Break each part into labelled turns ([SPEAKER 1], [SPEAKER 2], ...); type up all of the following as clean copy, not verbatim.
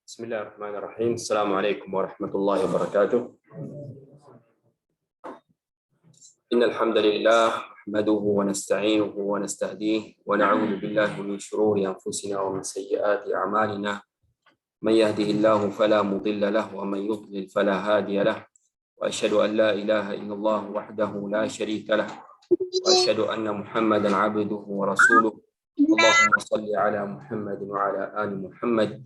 [SPEAKER 1] Bismillahirrahmanirrahim. Assalamualaikum warahmatullahi wabarakatuh. Innal hamdalillah nahmaduhu wa nasta'inuhu wa nastahdihi wa na'udzu billahi min shururi anfusina wa min sayyiati a'malina. Man yahdihillahu fala mudilla lahu wa man yudlil fala hadiya lahu. Wa asyhadu an la ilaha illallah wahdahu la syarika lahu. Wa asyhadu anna Muhammadan 'abduhu wa rasuluh. Allahumma shalli ala Muhammad wa ala ali Muhammad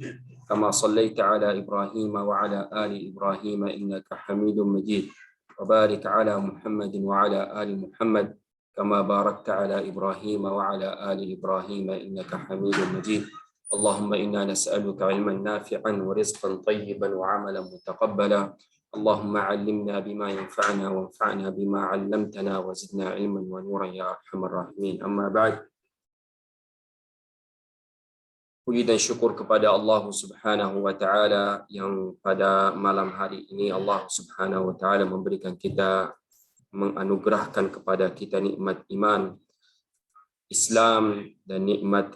[SPEAKER 1] kama shallaita ala Ibrahim wa ala ali Ibrahim innaka Hamidum Majid. Wa barik ala Muhammad wa ala ali Muhammad kama barakta ala Ibrahim wa ala ali Ibrahim innaka Hamidum Majid. Allahumma inna nas'aluka ilman nafi'an wa rizqan tayyiban wa 'amalan mutaqabbala. Allahumma 'allimna bima yanfa'una wa anfa'na bima 'allamtana wa zidna ilman wa nuran ya arhamar rahimin. Amma ba'd. Puji dan syukur kepada Allah Subhanahu wa taala yang pada malam hari ini Allah Subhanahu wa taala memberikan kita, menganugerahkan kepada kita nikmat iman, Islam, dan nikmat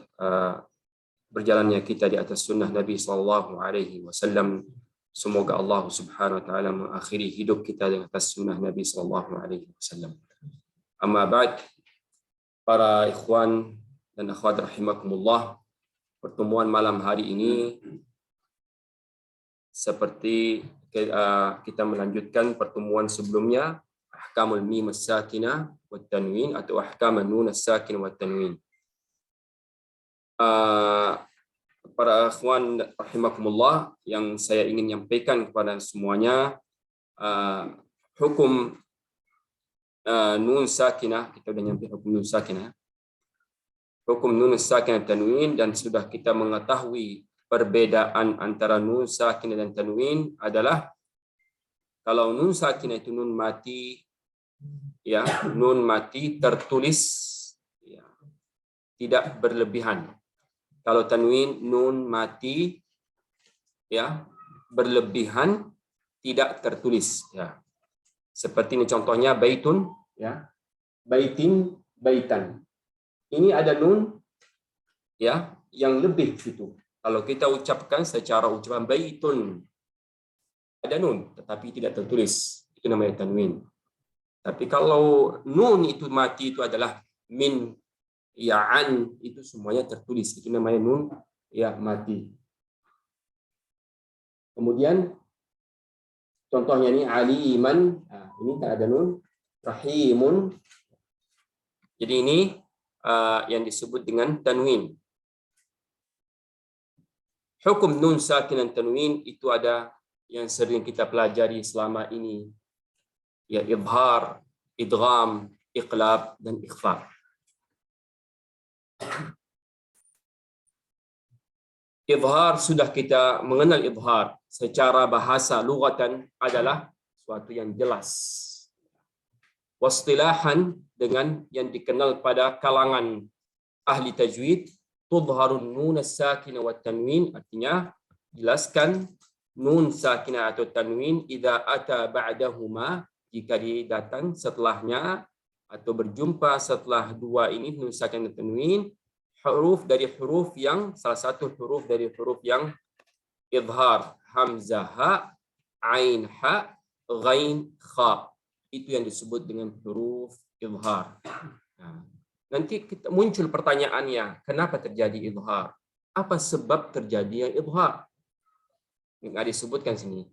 [SPEAKER 1] berjalannya kita di atas sunnah Nabi sallallahu alaihi wasallam. Semoga Allah Subhanahu wa taala mengakhiri hidup kita di atas sunnah Nabi sallallahu alaihi wasallam. Amma ba'd, para ikhwan dan akhwat rahimakumullah, pertemuan malam hari ini seperti kita melanjutkan pertemuan sebelumnya, ahkamul mim as-sakinah wa tanwin atau ahkamun nun as-sakin wa tanwin. Para ikhwan rahimakumullah, yang saya ingin nyampaikan kepada semuanya hukum nun sakinah. Kita sudah nyampe hukum nun sakinah, hukum nun sakin dan tanwin, dan sudah kita mengetahui perbedaan antara nun sakin dan tanwin adalah kalau nun sakin itu nun mati, ya, nun mati tertulis, ya, tidak berlebihan. Kalau tanwin nun mati, ya, berlebihan, tidak tertulis, ya. Seperti ini contohnya baitun, ya, baitin, baitan. Ini ada nun, ya, yang lebih itu. Kalau kita ucapkan secara ucapan baitun, ada nun tetapi tidak tertulis, itu namanya tanwin. Tapi kalau nun itu mati, itu adalah min, ya, an, itu semuanya tertulis, itu namanya nun, ya, mati. Kemudian contohnya ini aliman, nah, ini tak ada nun, rahimun. Jadi ini yang disebut dengan tanwin. Hukum nun sakin dan tanwin itu ada yang sering kita pelajari selama ini, ya, idhar, idgham, iqlab, dan ikhfa. Idhar sudah kita mengenal. Idhar secara bahasa lughatan adalah suatu yang jelas. Wastilahan, dengan yang dikenal pada kalangan ahli tajwid, tudharun nun as-sakinah wa tanwin, artinya jelaskan nun sakinah atau tanwin idza ata ba'dahuma, jika datang setelahnya atau berjumpa setelah dua ini nun sakinah dan tanwin, huruf dari huruf yang, salah satu huruf dari huruf yang idhar, hamzah ha, ain ha, ghain, kha. Itu yang disebut dengan huruf izhar. Nah, nanti muncul pertanyaannya, kenapa terjadi izhar? Apa sebab terjadinya izhar? Nggak disebutkan sini.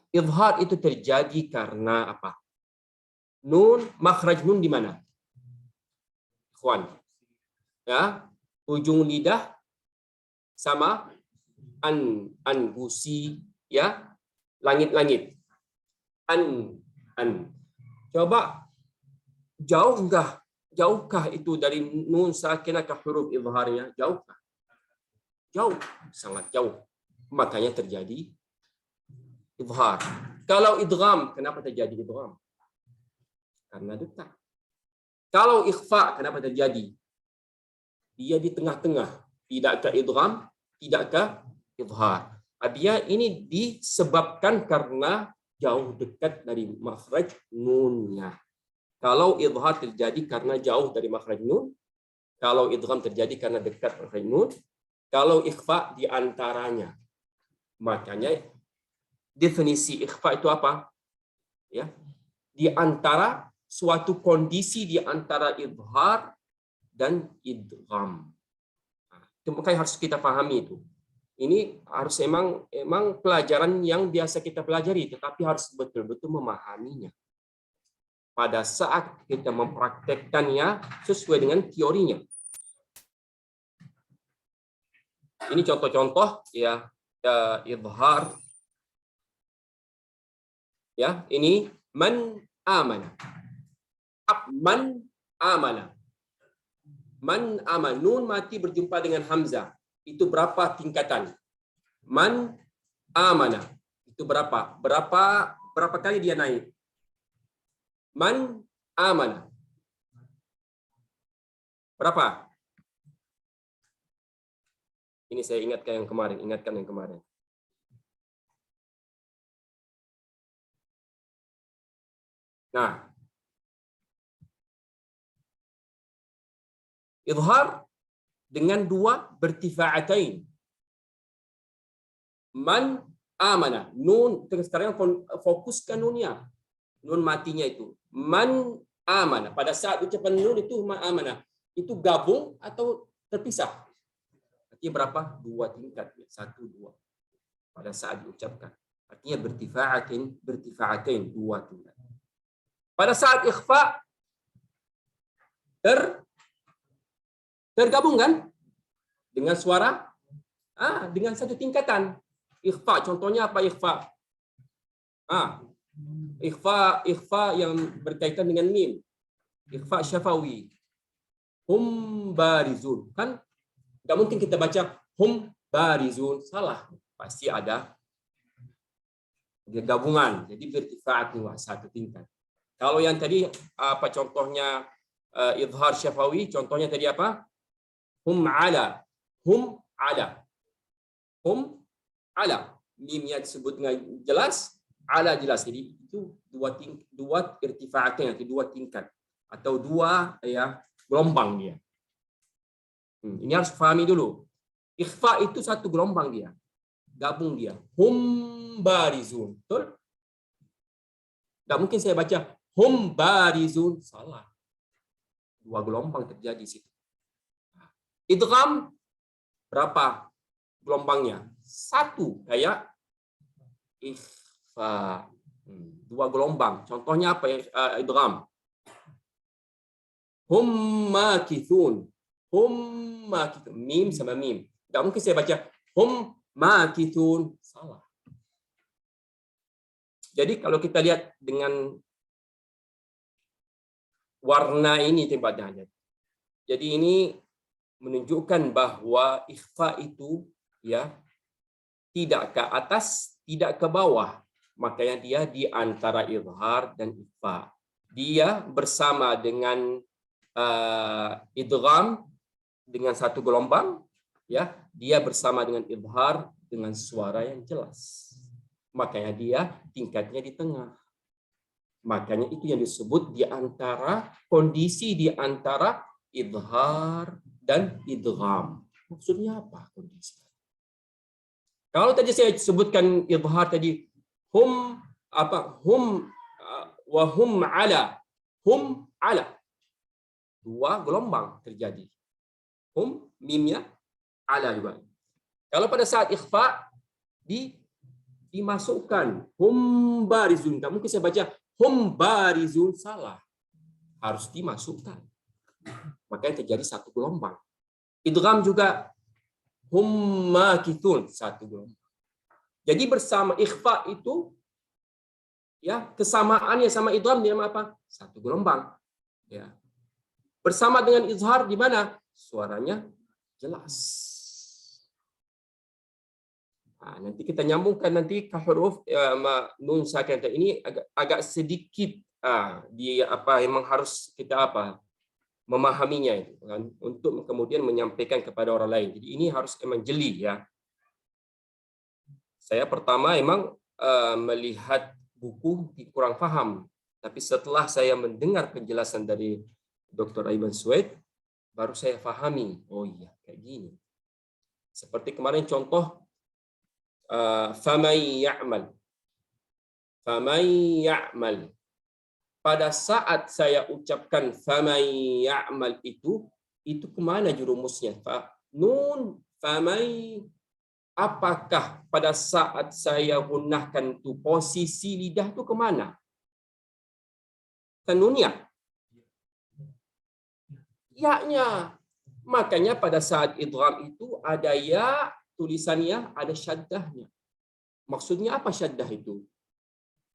[SPEAKER 1] Izhar itu terjadi karena apa? Nun, makhraj nun di mana? Ikhwan. Ya, ujung lidah sama anbusi, ya, langit-langit. An. Coba jauhkah itu dari nun sakinah ke huruf izharnya? Jauhkah? Jauh, sangat jauh. Makanya terjadi izhar. Kalau idgham, kenapa terjadi idgham? Karena dekat. Kalau ikhfa, kenapa terjadi? Dia di tengah-tengah, tidak ke idgham, tidak ke izhar. Dia ini disebabkan karena jauh dekat dari makhraj nunnya. Kalau izhar terjadi karena jauh dari makhraj nun, kalau idgham terjadi karena dekat makhraj nun, kalau ikhfa di antaranya. Makanya definisi ikhfa itu apa? Ya, di antara suatu kondisi di antara izhar dan idgham. Itu makanya harus kita pahami itu. Ini harus emang pelajaran yang biasa kita pelajari, tetapi harus betul-betul memahaminya. Pada saat kita mempraktekkannya sesuai dengan teorinya. Ini contoh-contoh ya, izhar. Ya, ini man amana. Man amana. Man aman, nun mati berjumpa dengan hamzah. Itu berapa tingkatan? Man amana. Itu berapa? Berapa kali dia naik? Man amana. Berapa? Ini saya ingatkan yang kemarin. Nah, izhar dengan dua bertifa'atain. Man amana. Nun, sekarang fokuskan nunnya. Nun matinya itu. Man amana. Pada saat ucapan nun itu man amana. Itu gabung atau terpisah? Artinya berapa? 2 tingkat. 1, 2. Pada saat diucapkan. Artinya bertifa'atain. 2 tingkat. Pada saat ikhfa tergabung kan? Dengan suara dengan 1 tingkatan. Ikhfa, contohnya apa ikhfa? Ikhfa yang berkaitan dengan mim. Ikhfa syafawi. Hum barizun. Kan enggak mungkin kita baca hum barizun, salah. Pasti ada gabungan. Jadi bertifa'at 1 tingkat. Kalau yang tadi apa contohnya izhar syafawi, contohnya tadi apa? Hum ala. Hum ala. Hum ala. Mimnya disebut dengan jelas, ala jelas. Jadi itu 2 irtifa'atnya, 2 tingkat atau 2 ya gelombang dia. Ini harus pahami dulu. Ikhfa itu 1 gelombang dia. Gabung dia. Hum barizun. Betul? Enggak mungkin saya baca hum barizun, salah. 2 gelombang terjadi di situ. Idgham berapa gelombangnya? 1 kayak ikhfa. 2 gelombang. Contohnya apa ya idgham? Hum makithun. Hum makithun. Mim sama mim. Enggak mungkin saya baca hum makithun, salah. Jadi kalau kita lihat dengan warna ini tempatnya. Jadi ini menunjukkan bahwa ikhfa itu ya tidak ke atas, tidak ke bawah. Makanya dia di antara izhar dan ikhfa. Dia bersama dengan idgham dengan 1 gelombang, ya. Dia bersama dengan izhar dengan suara yang jelas. Makanya dia tingkatnya di tengah. Makanya itu yang disebut di antara kondisi di antara izhar dan idgham. Maksudnya apa kondisi? Kalau tadi saya sebutkan izhar tadi hum apa wa hum ala dua gelombang terjadi. Mimnya ala juga. Kalau pada saat ikhfa dimasukkan barizun. Tak mungkin saya baca barizun, salah. Harus dimasukkan. Makanya terjadi satu gelombang. Idgham juga makithun, satu gelombang. Jadi bersama ikhfa itu ya kesamaannya sama idgham dia apa? Satu gelombang. Ya. Bersama dengan izhar di mana? Suaranya jelas. Nah, nanti kita nyambungkan nanti ke huruf nun sakinah ini agak sedikit di apa memang harus kita memahaminya itu kan untuk kemudian menyampaikan kepada orang lain. Jadi ini harus emang jeli ya. Saya pertama emang melihat buku kurang paham, tapi setelah saya mendengar penjelasan dari Dr. Iban Sued, baru saya pahami. Oh iya, kayak gini. Seperti kemarin contoh faman ya'mal. Pada saat saya ucapkan faman ya'mal itu kemana jurumusnya? Nun faman, apakah pada saat saya gunakan itu posisi lidah itu kemana? Ke nunnya? Ya-nya. Makanya pada saat idgham itu ada ya, tulisannya ada syaddahnya. Maksudnya apa syaddah itu?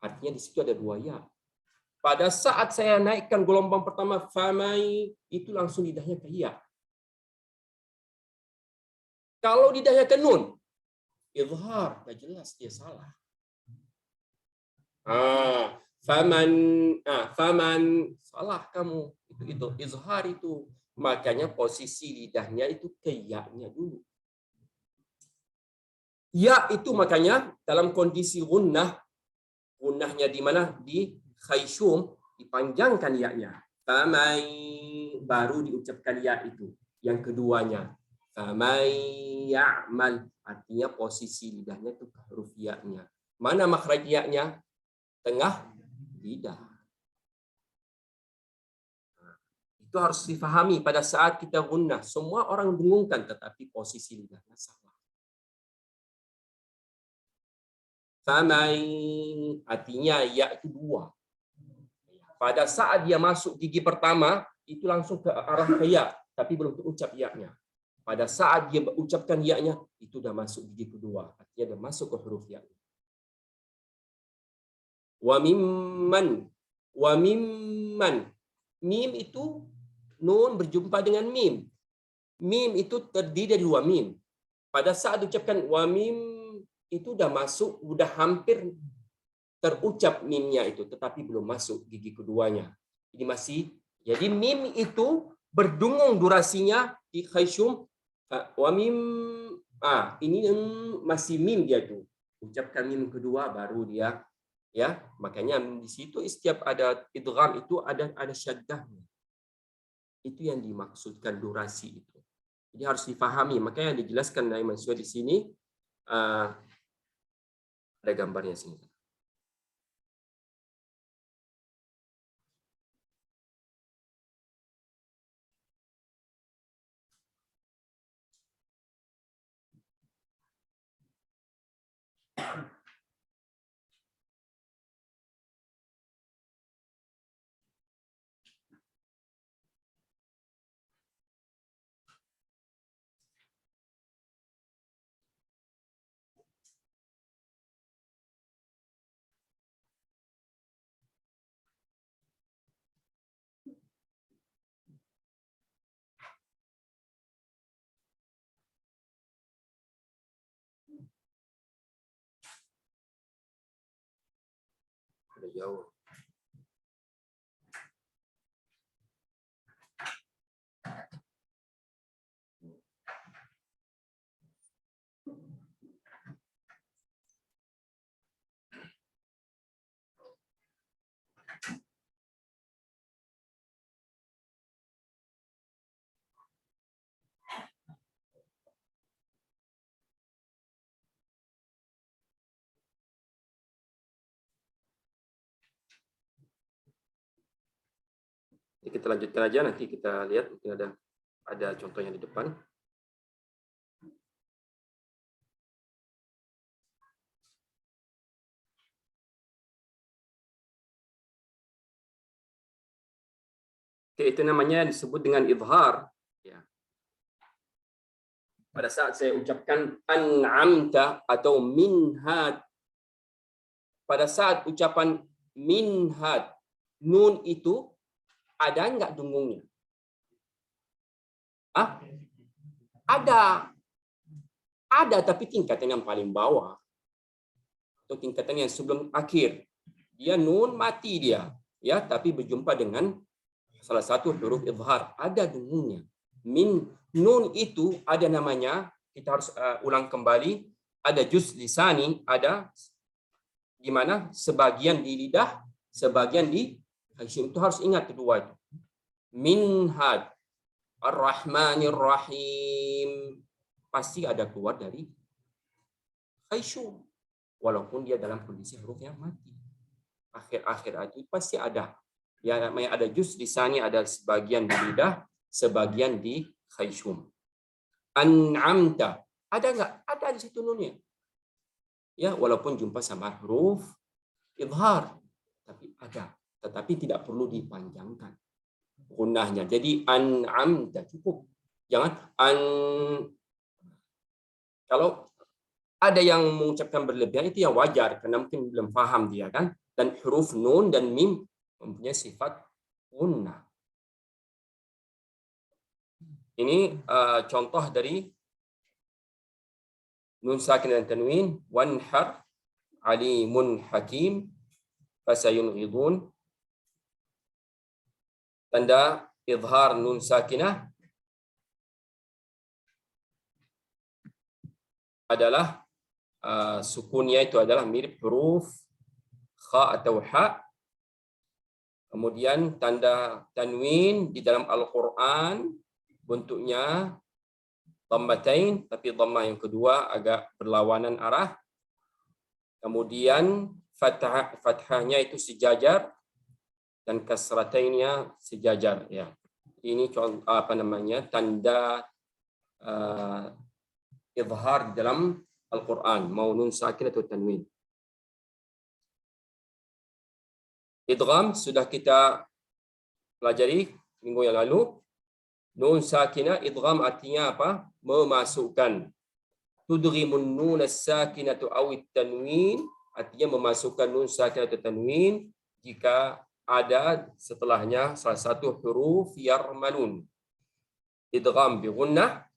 [SPEAKER 1] Artinya di situ ada dua ya. Pada saat saya naikkan gelombang pertama famai, itu langsung lidahnya ke ya. Kalau lidahnya ke nun, izhar, gak jelas dia salah. Faman salah kamu. Itu izhar itu. Makanya posisi lidahnya itu ke ya-nya dulu. Ya itu makanya dalam kondisi gunnahnya di mana? Di khayshum, dipanjangkan ya-nya. Famai, baru diucapkan ya itu. Yang keduanya. Famai ya'mal, artinya posisi lidahnya itu ke huruf ya-nya. Mana makhraj ya-nya? Tengah lidah. Itu harus difahami pada saat kita gunnah. Semua orang bingungkan, tetapi posisi lidahnya salah. Famai, artinya ya itu dua. Pada saat dia masuk gigi pertama, itu langsung ke arah ke ya, tapi belum terucap ya-nya. Pada saat dia ucapkan ya-nya, itu udah masuk gigi kedua. Artinya udah masuk ke huruf ya. Wa mimman. Mim itu nun berjumpa dengan mim. Mim itu terdiri dari dua mim. Pada saat diucapkan wa mim, itu udah masuk, udah hampir terucap mimnya itu, tetapi belum masuk gigi keduanya. Ini masih, jadi mim itu berdungung durasinya di khayshum. Wa mim, ini masih mim dia tuh. Ucapkan mim kedua baru dia, ya. Makanya di situ setiap ada idgham itu ada syaddahnya. Itu yang dimaksudkan durasi itu. Jadi harus difahami. Makanya dijelaskan dari Imam Suhaib di sini, ada gambarnya sini. Ada jauh. Jadi kita lanjutkan aja, nanti kita lihat mungkin ada contohnya di depan. Oke, itu namanya disebut dengan izhar. Ya. Pada saat saya ucapkan an'amta atau minhad, pada saat ucapan minhad, nun itu ada nggak dengungnya? Ah, ada, tapi tingkatan yang paling bawah atau tingkatan yang sebelum akhir. Dia nun mati dia, ya, tapi berjumpa dengan salah satu huruf izhar, ada dengungnya. Min nun itu ada namanya, kita harus ulang kembali, ada juz lisani, ada di mana sebagian di lidah, sebagian di khayshum. Itu harus ingat kedua itu. Minhad, ar-rahmanir rahim, pasti ada keluar dari khayshum, walaupun dia dalam kondisi hurufnya mati. Akhir-akhir itu pasti ada. Ya, namanya ada juz lisani, ada sebagian di lidah, sebagian di khayshum. An'amta, ada nggak? Ada di situ nunnya. Ya, walaupun jumpa sama huruf izhar, tapi ada. Tetapi tidak perlu dipanjangkan gunnahnya. Jadi an'amta cukup. Jangan kalau ada yang mengucapkan berlebihan itu yang wajar karena mungkin belum paham dia kan. Dan huruf nun dan mim mempunyai sifat gunnah. Ini contoh dari nun sakin dan tanwin. Wanhar alimun hakim fasayunghidun. Tanda izhar nun sakinah adalah sukunnya itu adalah mirip huruf kha atau ha. Kemudian tanda tanwin di dalam Al-Quran bentuknya dhammatain, tapi dhammah yang kedua agak berlawanan arah. Kemudian fathahnya itu sejajar dan kasratainnya sejajar. Ya, ini contoh tanda izhar di dalam Al-Quran, mau nun sakin atau tanwin. Idgham sudah kita pelajari minggu yang lalu. Nun sakinah idgham artinya apa? Memasukkan. Tudghimun nun as-sakinatu aw at-tanwin artinya memasukkan nun sakinah atau tanwin jika ada setelahnya salah satu huruf yarmalun. Idgham bi gunnah,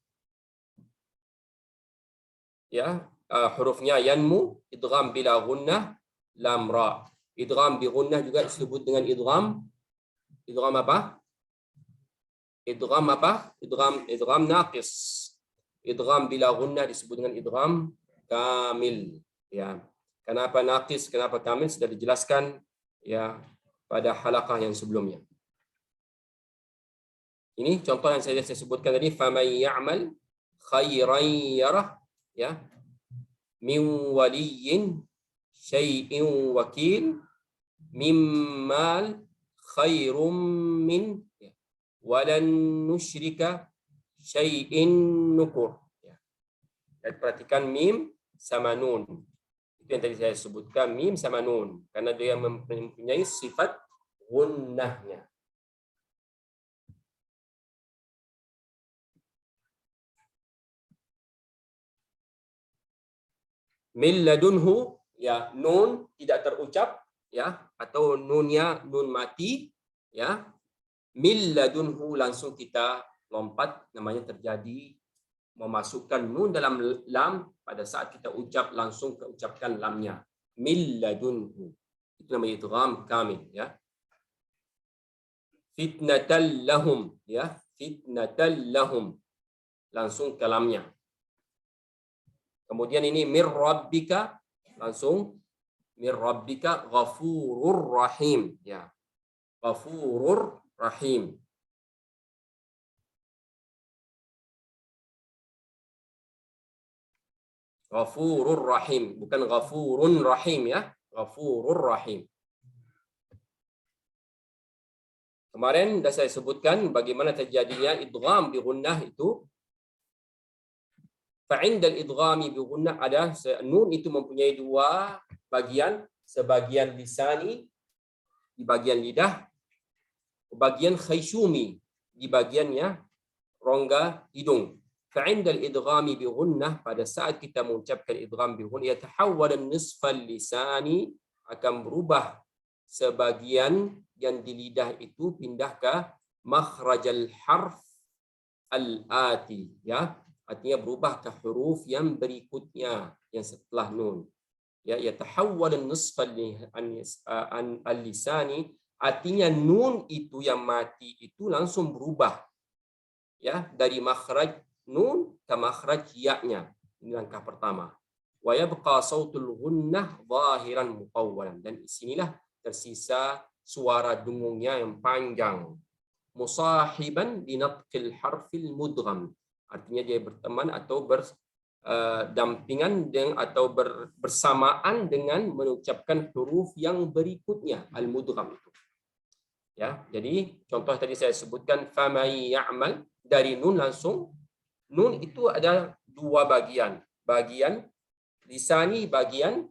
[SPEAKER 1] ya, hurufnya yanmu. Idgham bila gunnah lam ra. Idgham bi gunnah juga disebut dengan idgham apa? Idgham naqis. Idgham bila gunnah disebut dengan idgham kamil. Ya. Kenapa naqis, kenapa kamil sudah dijelaskan ya pada halaqah yang sebelumnya. Ini contoh yang saya sebutkan tadi, faman ya'mal khairan yarah, ya. Min waliyyin syai'in wakil mimmal khairum min walan nusyrika syai'in nukur. Dan perhatikan mim sama nun. Itu yang tadi saya sebutkan, mim sama nun, karena dia mempunyai sifat gunnahnya. Min ladunhu, ya, nun tidak terucap, ya, atau nunnya nun mati, ya. Min ladunhu langsung kita lompat, namanya terjadi memasukkan nun dalam lam. Pada saat kita ucap langsung ucapkan lamnya. Min ladunhu, itu namanya idgham kamil, ya. Fitnatal lahum, ya, fitnatal lahum, langsung ke lamnya. Kemudian ini mir rabbika, langsung mir rabbika ghafurur rahim, ya. Ghafurur rahim. Ghafurur rahim, bukan ghafurun rahim, ya. Ghafurur rahim. Kemarin dah saya sebutkan bagaimana terjadinya idgham bi gunnah itu. Fa'indal idghami bi gunnah ada nun itu mempunyai dua bagian, sebagian lisani di bagian lidah, bagian khayshumi di bagiannya rongga hidung. Fa'indal idghami bi gunnah, pada saat kita mengucapkan idgham bi gunnah, yatahawwal nisfal lisani, akan berubah sebagian yang di lidah itu pindah ke makhrajal harf al-ati, ya, artinya berubah ke huruf yang berikutnya yang setelah nun, ya. Yatahawwal nisfal al-lisani, artinya nun itu yang mati itu langsung berubah, ya, dari makhraj nun ke makhraj ya-nya. Ini langkah pertama. Wa yabqa sautul gunnah zahiran muqawwalan, dan sinilah tersisa suara dengungnya yang panjang. Musahiban binatqil harfil mudgham, artinya dia berteman atau berdampingan dengan atau bersamaan dengan mengucapkan huruf yang berikutnya, al-mudgham itu. Ya, jadi contoh tadi saya sebutkan famay ya'mal, dari nun langsung, nun itu ada dua bagian, bagian lisani, bagian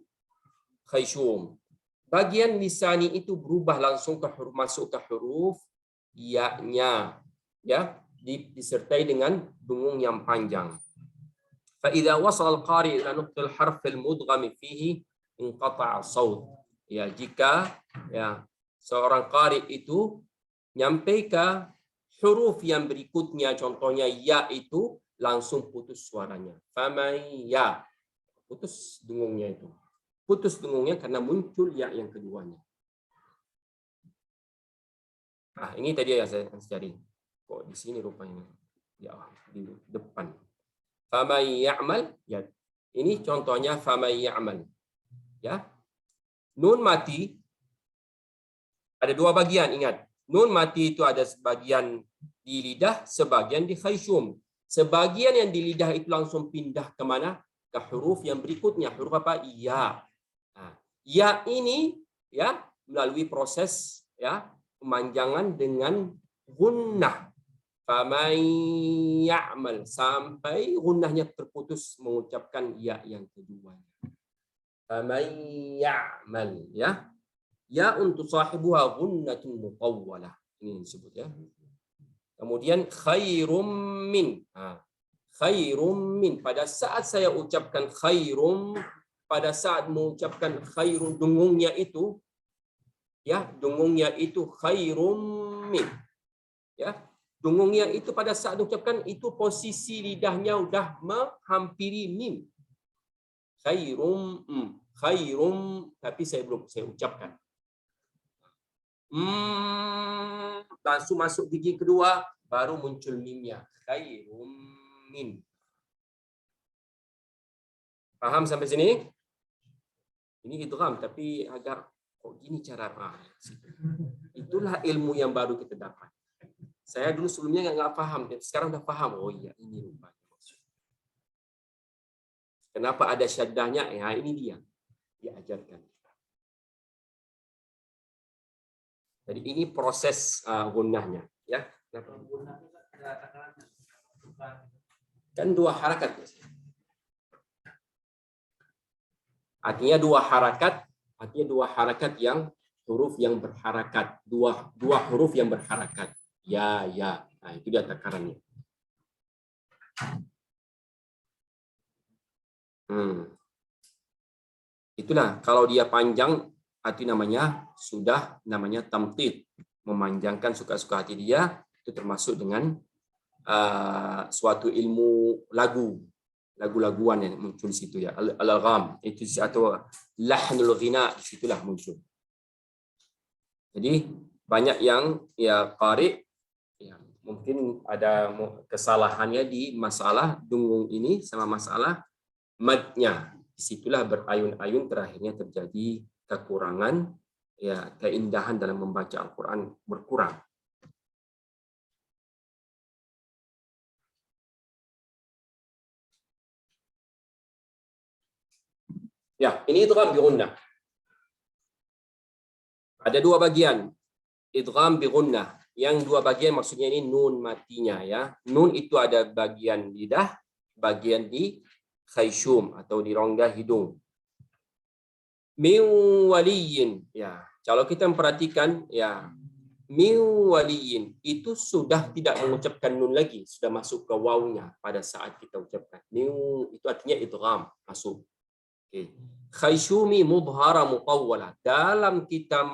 [SPEAKER 1] khayshum. Bagian lisani itu berubah langsung ke huruf, masuk ke huruf ya-nya, ya, disertai dengan dengung yang panjang. Fa idza wasala al-qari ila nuqtal harf al-mudgham fihi inqata'a as-saut. Ya, jika ya seorang qari itu nyampai ke huruf yang berikutnya, contohnya ya, itu langsung putus suaranya. Famay ya, putus dengungnya itu. Putus dengungnya karena muncul ya yang keduanya. Nah, ini tadi yang saya cari. Kok di sini rupanya? Ya, di depan. Famay ya'mal, ya. Ini contohnya famay ya'mal. Ya. Nun mati ada dua bagian, ingat. Nun mati itu ada sebagian di lidah, sebagian di khayshum. Sebagian yang di lidah itu langsung pindah ke mana? Ke huruf yang berikutnya. Huruf apa? Ya. Nah, ya ini, ya, melalui proses, ya, pemanjangan dengan gunnah. Famay ya'mal, sampai gunnahnya terputus mengucapkan ya yang kedua. Famay ya'mal, ya. Ya untuk sahibuha gunnatun muqawwalah. Ini disebut, ya. Kemudian khairum min. Khairum min. Pada saat saya ucapkan khairum, pada saat mengucapkan khairum, dengungnya itu, ya, dengungnya itu khairum min, ya, dengungnya itu pada saat diucapkan itu posisi lidahnya udah menghampiri mim. Khairum, khairum, tapi saya belum saya ucapkan. Langsung masuk gigi kedua, baru muncul mimnya. Khairum min. Paham sampai sini? Ini idgham, tapi agak kok gini cara. Itulah ilmu yang baru kita dapat. Saya dulu sebelumnya nggak paham, sekarang udah paham. Oh iya, ini rupanya. Kenapa ada syaddahnya? Ya, ini dia diajarkan. Jadi ini proses gunnahnya, ya. Kan dua harakat. Artinya dua harakat yang huruf yang berharakat, dua huruf yang berharakat. Ya, ya. Nah, itu dia takarannya. Itulah kalau dia panjang, arti namanya sudah namanya tamtid, memanjangkan suka-suka hati dia, itu termasuk dengan suatu ilmu lagu-laguan yang muncul di situ, ya. Al-gham itu atau lahnul ghina, disitulah muncul. Jadi banyak yang ya qari ya, mungkin ada kesalahannya di masalah dengung ini sama masalah madnya. Disitulah berayun-ayun terakhirnya terjadi kekurangan, ya, keindahan dalam membaca Al-Quran berkurang. Ya, ini idgham bi gunnah. Ada dua bagian idgham bi gunnah. Yang dua bagian maksudnya ini nun matinya ya. Nun itu ada bagian lidah, bagian di khayshum atau di rongga hidung. Min waliyin ya. Kalau kita memperhatikan ya, min waliyin itu sudah tidak mengucapkan nun lagi, sudah masuk ke wawnya pada saat kita ucapkan. Min itu artinya idgham, masuk. Okay. Khayshumi mudhara mutawwala. Dalam kita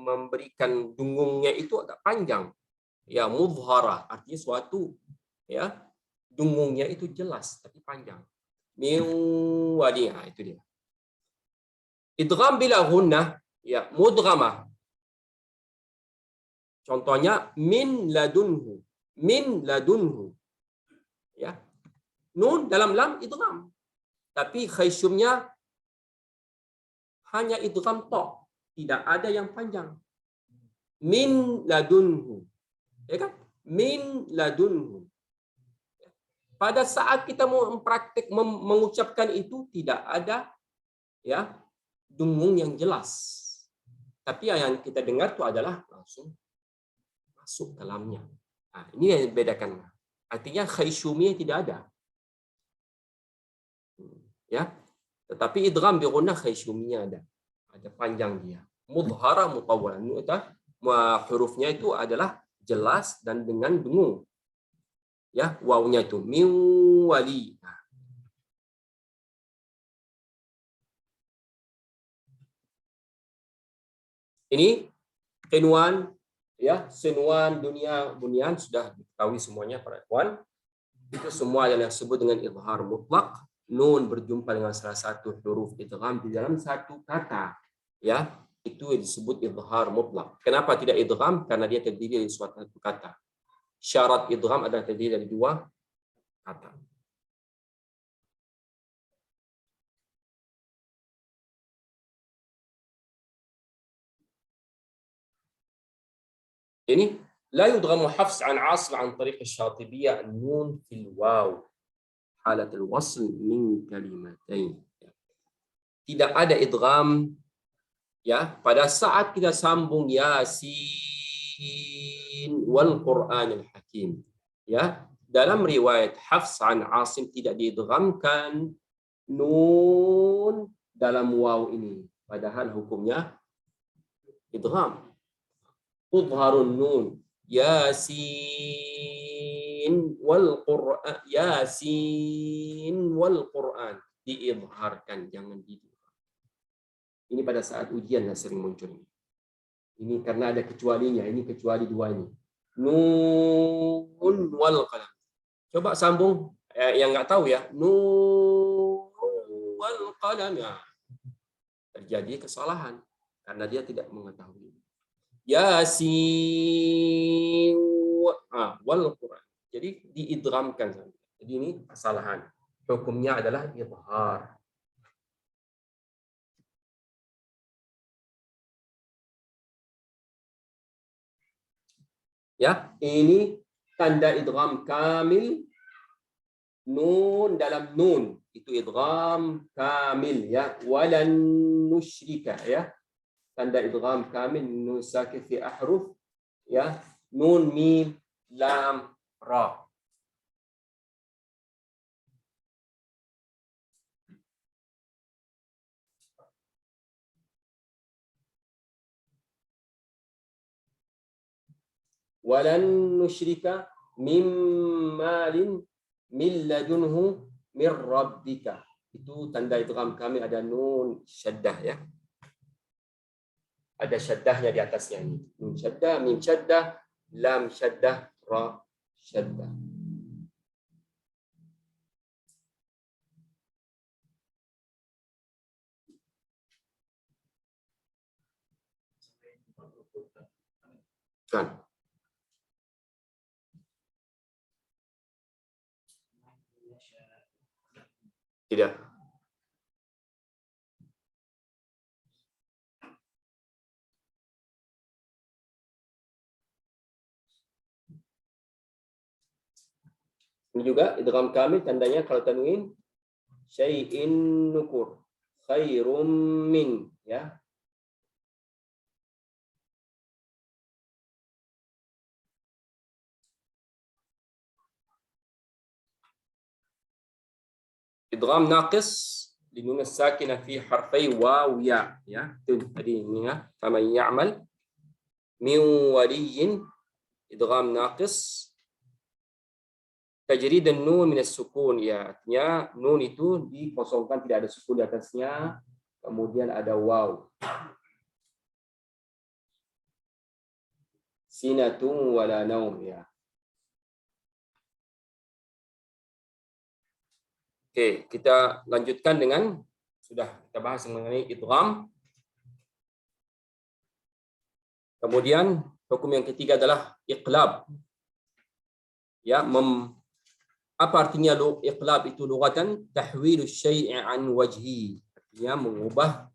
[SPEAKER 1] memberikan dungungnya itu agak panjang. Ya, mudhara artinya suatu ya, dungungnya itu jelas tapi panjang. Min waliha itu dia. Idgham bila gunnah ya, mudghamah. Contohnya min ladunhu. Min ladunhu. Ya. Nun dalam lam idgham. Tapi khayshumnya hanya idgham to, tidak ada yang panjang. Min ladunhu. Ya kan? Min ladunhu. Pada saat kita mempraktik mengucapkan itu tidak ada ya dungung yang jelas. Tapi yang kita dengar itu adalah langsung masuk dalamnya. Nah, ini yang membedakan. Artinya khayshumiyah tidak ada. Ya. Tetapi idgham bi gunnah khayshumiyah ada. Ada panjang dia. Mudhara mutawwalan. Hurufnya itu adalah jelas dan dengan dengung. Ya, wawnya itu min wali. Nah. Ini qinwan ya, sinwan, dunia, bunyan sudah diketahui semuanya para ikhwan. Itu semua yang disebut dengan izhar mutlak. Nun berjumpa dengan salah satu huruf idgham di dalam satu kata. Ya, itu disebut izhar mutlak. Kenapa tidak idgham? Karena dia terdiri dari suatu kata. Syarat idgham adalah terdiri dari dua kata. Ini la yudghamu hafs an asl an tariq asy-syatibiyah an-nun fil waw halat al-wasl min kalimatain. Tidak ada idgham ya pada saat kita sambung Yasin wal Qur'anil Hakim. Ya, dalam riwayat Hafs an Asim tidak diidghamkan nun dalam waw ini, padahal hukumnya idgham. Tudharun nun Yasin wal Qur'an, Yasin wal Qur'an diidharkan, jangan diidgham. Ini pada saat ujian yang sering muncul. Ini karena ada kecualinya, ini kecuali dua ini. Nun wal qalam. Coba sambung yang nggak tahu ya. Nun wal qalam ya. Terjadi kesalahan karena dia tidak mengetahui. Yasin wal Quran. Jadi diidghamkan. Jadi ini kesalahan. Hukumnya adalah idhar. Ya, ini tanda idgham kamil, nun dalam nun itu idgham kamil ya, walan nusyrika ya. Tanda idgham kamil nun sakin fi ahruf ya, nun mim lam ra. Walan nusyrika mim malin min ladunhu min rabbika. Itu tanda idgham kami ada nun syaddah ya. Ada syaddahnya di atasnya ini. Nun syaddah, mim syaddah, lam syaddah, ra syaddah. Kan. Tidak. Ini juga idgham kamil tandanya kalau tanwin syai'in nukur khairum min ya. idgham naqis li nun as-sakinah fi harfai waw ya, ya. Itu tadi ini ya. Faman ya'mal min waliyyin idgham naqis tajrid an-nun min as-sukun, ya. Artinya nun itu dikosongkan, tidak ada sukun di atasnya, kemudian ada waw. Sinatun wala naum, ya. Oke, kita lanjutkan dengan sudah kita bahas mengenai idgham. Kemudian hukum yang ketiga adalah iqlab. Ya, apa artinya iqlab itu lughatan? Tahwilu syai'i an wajhi. Artinya mengubah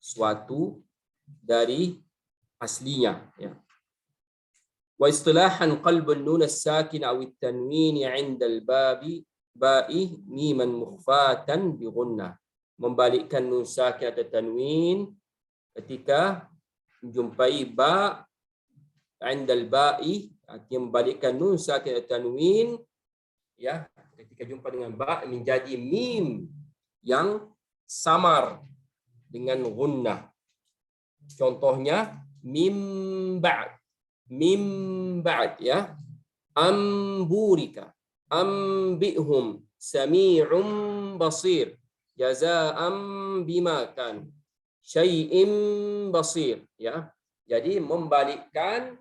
[SPEAKER 1] suatu dari aslinya, ya. Wa istilahan qalbun nun as-sakin aw at-tanwin 'inda al-babi ba'i miman mukhfatan bi gunnah. Membalikkan nun sakin atau tanwin ketika menjumpai ba 'inda al-ba'i, artinya membalikkan nun sakin atau tanwin, ya, ketika jumpa dengan ba menjadi mim yang samar dengan gunnah. Contohnya mim ba'd, ya. Amburika, ambihum, sami'um basir, jazaa'am bima kan, syai'im basir, ya. Jadi membalikkan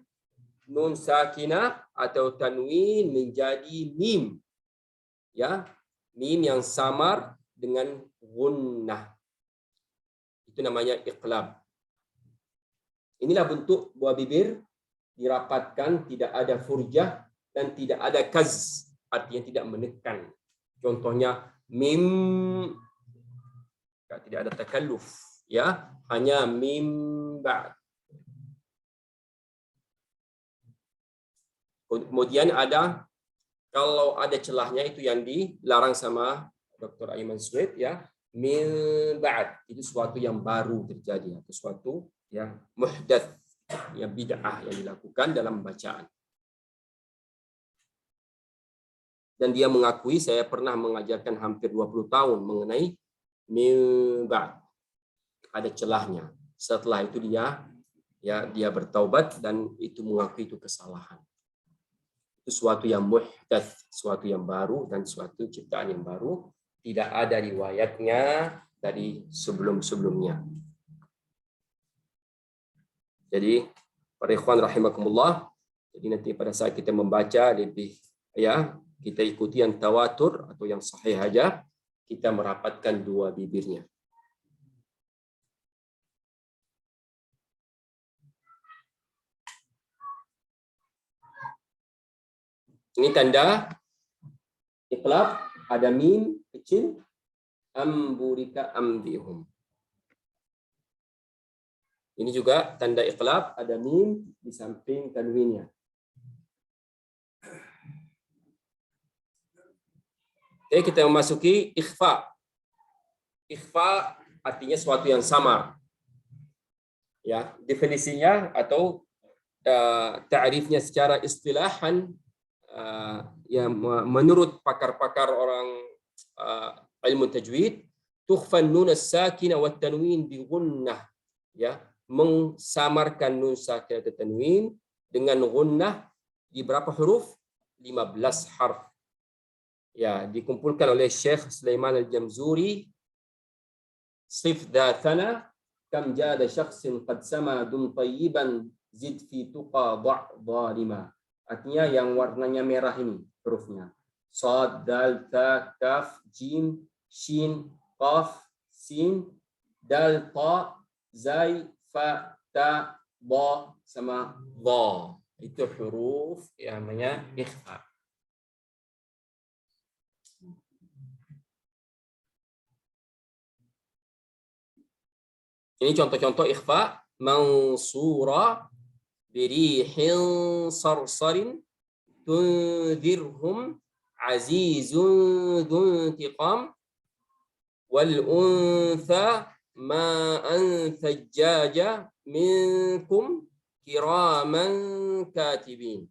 [SPEAKER 1] nun sakinah atau tanwin menjadi mim, ya, mim yang samar dengan gunnah. Itu namanya iqlab. Inilah bentuk buah bibir dirapatkan, tidak ada furjah dan tidak ada kaz, artinya tidak menekan. Contohnya mim, tidak ada takalluf, ya, hanya mim ba'd. Kemudian ada, kalau ada celahnya itu yang dilarang sama Dr. Aiman Sweet, ya, min ba'd, itu sesuatu yang baru terjadi, atau sesuatu yang muhdats, yang bid'ah yang dilakukan dalam bacaan. Dan dia mengakui, saya pernah mengajarkan hampir 20 tahun mengenai min ba'd. Ada celahnya. Setelah itu dia bertaubat dan itu mengakui itu kesalahan. Itu suatu yang muhdats, suatu yang baru dan suatu ciptaan yang baru, tidak ada riwayatnya dari sebelum-sebelumnya. Jadi para ikhwan rahimakumullah, jadi nanti pada saat kita membaca lebih, ya, kita ikuti yang tawatur atau yang sahih aja, kita merapatkan dua bibirnya. Ini tanda iqlab, ada mim kecil, amburika ambihum. Ini juga tanda iqlab, ada mim di samping tanwinnya. Oke, kita memasuki ikhfa. Ikhfa artinya sesuatu yang samar. Ya, definisinya atau ta'rifnya secara istilahan, ya, menurut pakar-pakar orang ilmu tajwid, tukhfan nun as-sakinah wa tanwin bi gunnah, ya, mengsamarkan nun sakin atau tanwin dengan gunnah di berapa huruf? 15 harf. Ya, dikumpulkan oleh Syekh Sulaiman Al-Jamzuri, sif dhatana kam jada syakhsin qad sama dun tayyiban zid fi tuqa dhalima. Artinya yang warnanya merah ini hurufnya. Shad, dal, ta, kaf, jim, shin, qaf, sin, dal, ta, zai, fa, ta, ba, sama dha. Itu huruf yang namanya ikhfa. Ini contoh-contoh ikhfa. Mansura birihin sarsarin tunzirhum azizun duntiqam wal untha ma anthajjaja minkum kiraman katibin.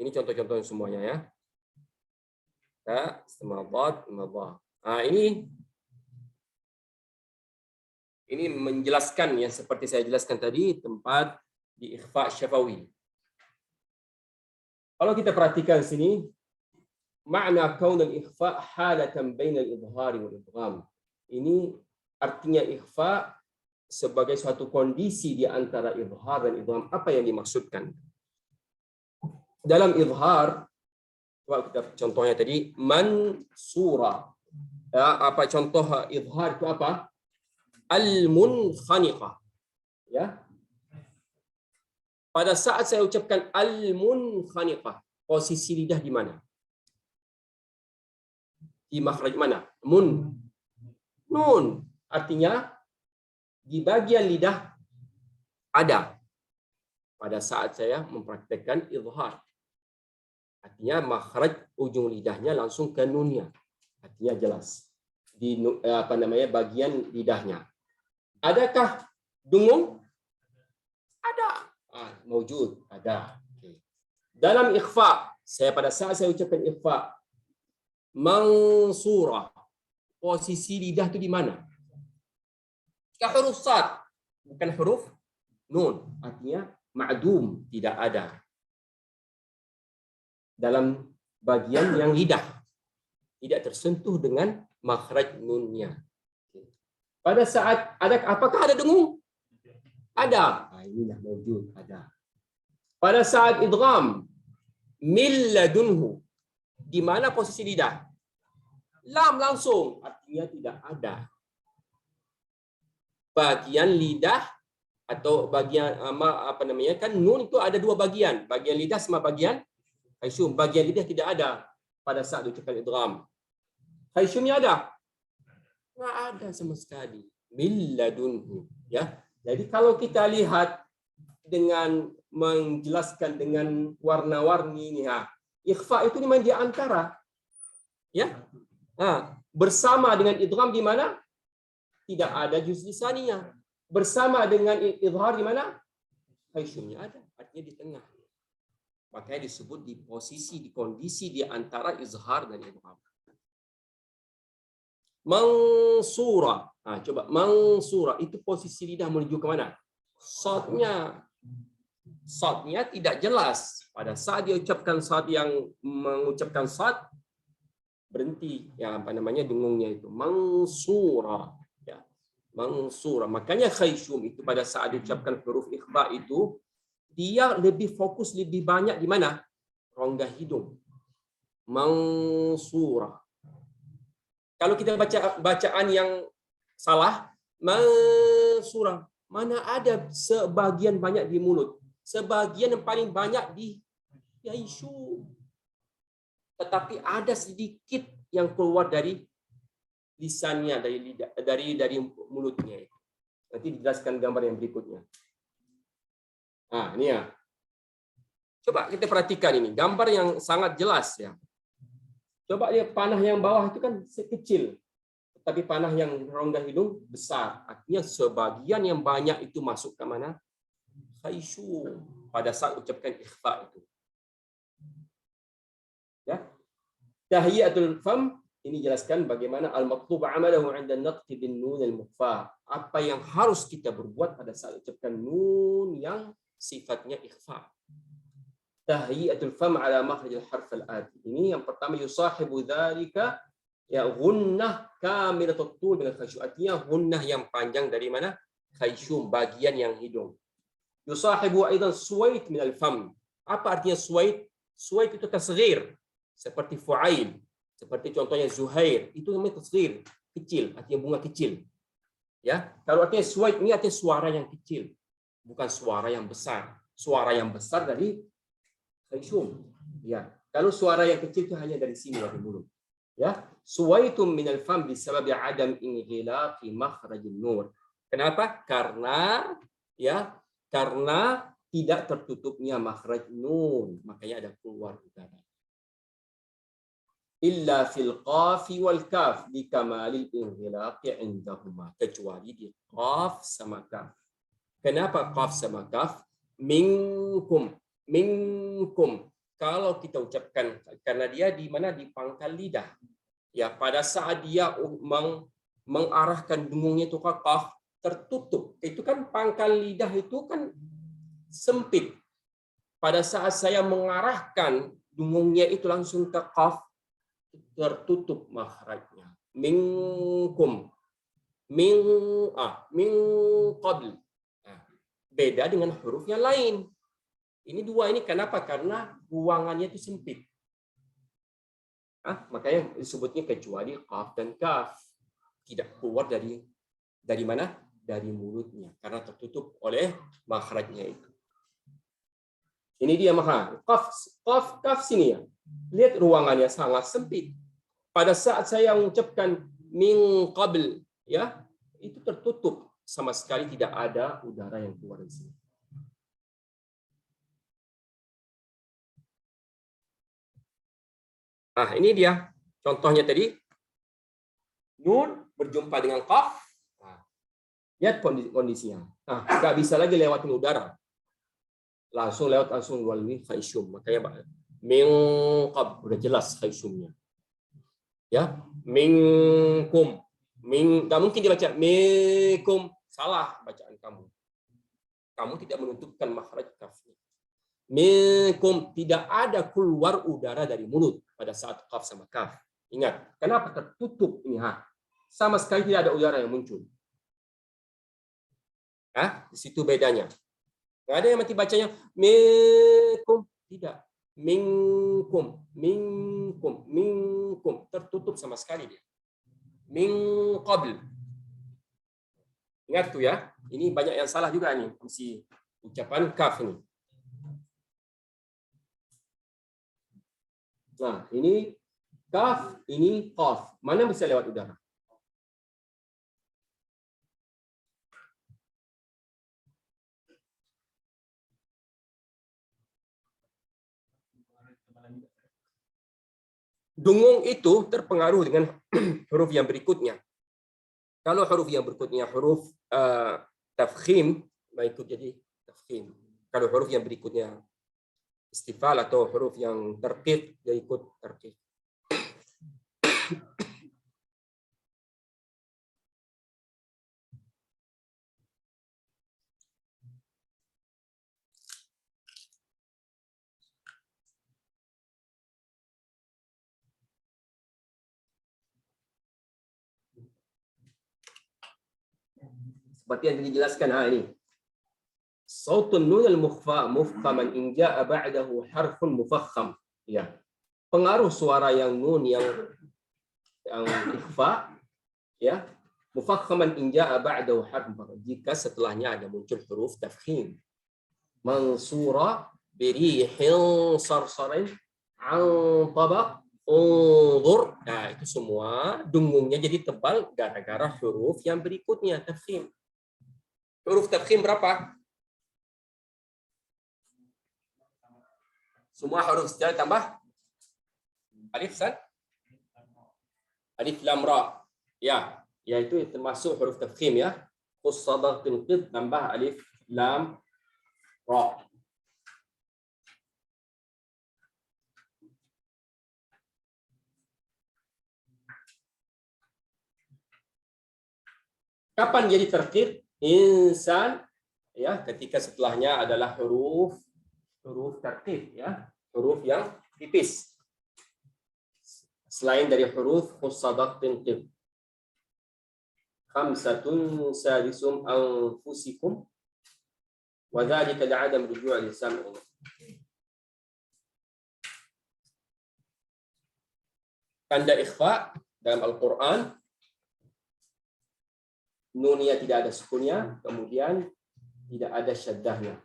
[SPEAKER 1] Ini contoh-contoh semuanya, ya. Ta, sama dad, ma dha. Ini menjelaskan yang seperti saya jelaskan tadi, tempat di ikhfa syafawi. Kalau kita perhatikan sini, makna kaun al-ikhfa halatan baina al-idhhar wal idgham. Ini artinya ikhfa sebagai suatu kondisi di antara idhar dan idgham. Apa yang dimaksudkan? Dalam idhar, kita contohnya tadi, mansura. Ya, apa contoh idhar itu apa? Al-munkhaniqah. Ya. Pada saat saya ucapkan al-munkhaniqah, posisi lidah di mana? Di makhraj mana? Nun. Artinya di bagian lidah ada pada saat saya mempraktekkan idhar. Artinya makhraj ujung lidahnya langsung ke nunnya. Artinya jelas di bagian lidahnya. Adakah dengung? Ada. Maujud, ada. Okay. Dalam ikhfa, pada saat saya ucapkan ikhfa, mansurah, posisi lidah itu di mana? Ke huruf sad, bukan huruf nun. Artinya ma'dum, tidak ada. Dalam bagian yang lidah. Tidak tersentuh dengan makhraj nunnya. Pada saat apakah ada dengung? Ada. Inilah maujud, ada. Pada saat idgham, min ladunhu, di mana posisi lidah? Lam langsung, artinya tidak ada. Bagian lidah atau bagian kan nun itu ada dua bagian, bagian lidah sama bagian khayshum. Bagian lidah tidak ada pada saat ucapan idgham. Khayshumnya ada? Nggak ada sama sekali. Min ladunhu, ya. Jadi kalau kita lihat dengan menjelaskan dengan warna-warni ini, ikhfa itu di mana di antara, ya. Bersama dengan idgham di mana? Tidak ada juz lisaninya. Bersama dengan idhar di mana? Khayshumnya ada, artinya di tengah. Makanya disebut di posisi, di kondisi di antara izhar dan idgham. Mansura. Coba mansura itu posisi lidah menuju ke mana? Sadnya. Sadnya tidak jelas. Pada saat dia ucapkan sad, yang mengucapkan sad berhenti, yang dengungnya itu mansura. Ya. Mansura. Makanya khayshum itu pada saat diucapkan huruf ikhfa itu dia lebih fokus, lebih banyak di mana? Rongga hidung. Mansura. Kalau kita baca bacaan yang salah, mansura, mana ada sebagian banyak di mulut, sebagian yang paling banyak di khayshum. Tetapi ada sedikit yang keluar dari lisannya, dari lidah, dari mulutnya. Nanti dijelaskan gambar yang berikutnya. Ini ya. Coba kita perhatikan ini, gambar yang sangat jelas ya. Coba lihat panah yang bawah itu kan kecil, tapi panah yang rongga hidung besar. Artinya sebagian yang banyak itu masuk ke mana? Khayshum pada saat ucapkan ikhfa itu. Ya. Tahiyatul fam ini jelaskan bagaimana al-matlub amalahu 'inda an-naqti bin nun al-mukhfa. Apa yang harus kita berbuat pada saat ucapkan nun yang sifatnya ikhfa. Tahiyatul fam ala makhraj al-harf al-ati. Ini yang pertama, yusahibu dzalika ya ghunnah kamilatut tul bil khayshum. Artinya ghunnah yang panjang dari mana? Khayshum, bagian yang hidung. Yusahibu aidan suwait min al-fam. Apa artinya suwait? Suwait itu tasghir, seperti fu'ail, seperti contohnya Zuhair, itu namanya tasghir, kecil, artinya bunga kecil. Ya, kalau artinya suwait ini artinya suara yang kecil, bukan suara yang besar. Suara yang besar dari khayshum. Ya, kalau suara yang kecil itu hanya dari sini, dari mulut. Ya, suwaitum minal fam bisababi adam inghilaqi makhrajin nur. Kenapa? Karena tidak tertutupnya makhraj nun, makanya ada keluar udara. Illa fil qafi wal kaf bi kamalil inghilaqi indahuma, kecuali di qaf sama kaf. Kenapa qaf sama kaf? Minkum. Kalau kita ucapkan, karena dia di mana? Di pangkal lidah. Ya, pada saat dia mengarahkan dengungnya itu ke qaf, tertutup. Itu kan pangkal lidah itu kan sempit. Pada saat saya mengarahkan dengungnya itu langsung ke qaf, tertutup makhrajnya. Minkum, min qabl. Nah, beda dengan huruf yang lain. Ini dua ini kenapa? Karena ruangannya itu sempit. Makanya disebutnya kecuali qaf dan kaf. Tidak keluar dari mana? Dari mulutnya. Karena tertutup oleh makhrajnya itu. Ini dia makhraj. Kaf sini ya. Lihat ruangannya sangat sempit. Pada saat saya mengucapkan min qabl, ya, itu tertutup. Sama sekali tidak ada udara yang keluar dari sini. Nah, ini dia contohnya tadi. Nun berjumpa dengan qaf. Nah, lihat kondisinya. Nah, nggak bisa lagi lewatin udara. Langsung melalui khayshum. Makanya min qab udah jelas khayshumnya. Ya, minkum. Nggak mungkin dibaca minkum. Salah bacaan kamu. Kamu tidak menutupkan makhraj kafnya. Minkum, tidak ada keluar udara dari mulut pada saat qaf sama kaf. Ingat, kenapa tertutup ini? Sama sekali tidak ada udara yang muncul. Di situ bedanya. Nggak ada yang mati bacanya minkum, tidak. Minkum, tertutup sama sekali dia. Min qabl. Ingat tuh ya, ini banyak yang salah juga nih, mesti ucapan kaf ini. Nah, ini kaf, ini qaf. Mana bisa lewat udara? Dengung itu terpengaruh dengan huruf yang berikutnya. Kalau huruf yang berikutnya huruf tafkhim, ikut jadi tafkhim. Kalau huruf yang berikutnya istifal atau huruf yang terqiq, dia ikut terqiq. Seperti yang dijelaskan ini. Sautun nun al-mukhfa mufkhaman in jaa ba'dahu harfun mufakham. Ya. Pengaruh suara yang nun yang ikhfa, ya. Mufakhaman in jaa ba'dahu harfun, jika setelahnya ada muncul huruf tafkhim. Mansura birihin sarsarin an tabaq unzur. Nah, itu semua dengungnya jadi tebal gara-gara huruf yang berikutnya tafkhim. Huruf tafkhim berapa? Semua huruf secara tambah alif san, alif lam ra. Ya, yaitu termasuk huruf tafkhim ya. Qussadah tinqid tambah alif lam ra. Kapan jadi terqid? Insan, ya, ketika setelahnya adalah huruf terqid, ya, huruf yang tipis. Selain dari huruf qussadah tinqid. Khamsatun sadisum anfusikum wa dzalika li'adam ruju' lisan. Tanda ikhfa dalam Al-Qur'an, nunnya tidak ada sukunnya, kemudian tidak ada syaddahnya.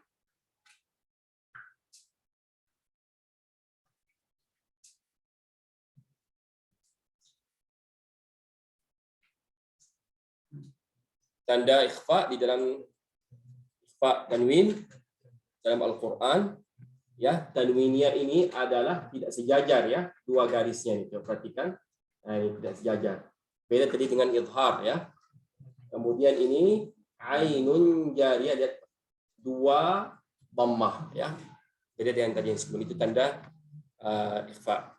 [SPEAKER 1] Tanda ikhfa di dalam ikhfa tanwin dalam Al-Qur'an, ya, tanwinnya ini adalah tidak sejajar, ya, dua garisnya itu perhatikan. Nah, ini tidak sejajar. Beda tadi dengan idhar, ya. Kemudian ini ainun jariyah, ada dua dhammah, ya. Beda dengan tadi yang sebelum itu tanda ikhfa.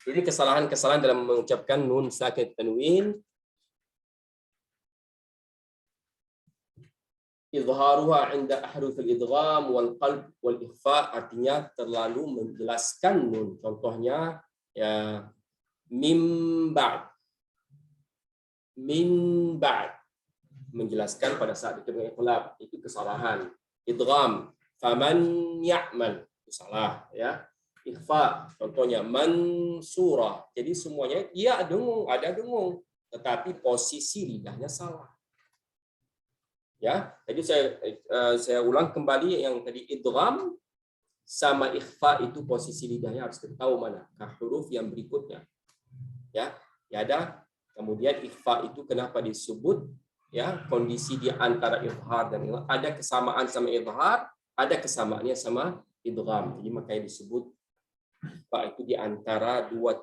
[SPEAKER 1] Jadi kesalahan-kesalahan dalam mengucapkan nun sakin tanwin. Izharuha 'inda ahruf al-idgham wal qalb wal ikhfa, artinya terlalu menjelaskan nun. Contohnya ya mim ba'd. Min ba'd, menjelaskan pada saat itu mengiqlab, itu kesalahan. Idgham, faman ya'mal, itu salah ya. Ikhfa, contohnya mansura. Jadi semuanya dia ada dengung, tetapi posisi lidahnya salah. Ya, jadi saya ulang kembali yang tadi idgham sama ikhfa itu posisi lidahnya harus kita tahu mana huruf yang berikutnya. Ya, ada. Kemudian ikhfa itu kenapa disebut ya kondisi di antara izhar dan idgham, ada kesamaan sama izhar, ada kesamaannya sama idgham. Jadi makanya disebut ikhfa itu di antara dua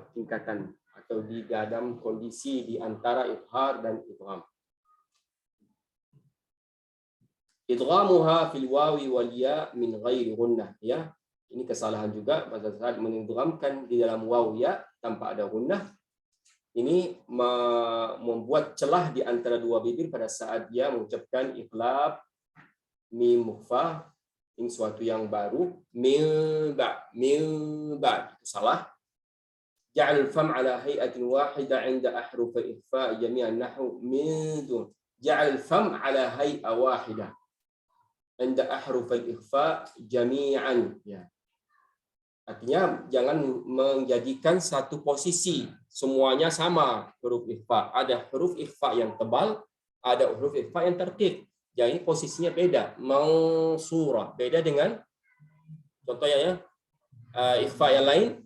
[SPEAKER 1] tingkatan atau di dalam kondisi di antara izhar dan idgham. Idghamuha fil wawi wal ya min ghairi gunnah, ya. Ini kesalahan juga pada saat mengidghamkan di dalam waw ya tanpa ada gunnah. Ini membuat celah di antara dua bibir pada saat dia mengucapkan iqlab mim mukhfah. Ini suatu yang baru. Mil ba itu salah. Ja'al fam ala hay'atin wahida 'inda ahruf al-ikhfa jami'an nahwu min dun. Ja'al fam ala hay'a wahida 'inda ahruf al-ikhfa jami'an, ya. Artinya jangan menjadikan satu posisi semuanya sama huruf ikhfa. Ada huruf ikhfa yang tebal, ada huruf ikhfa yang tertib. Jadi posisinya beda. Mansurah beda dengan contohnya ya ikhfa yang lain.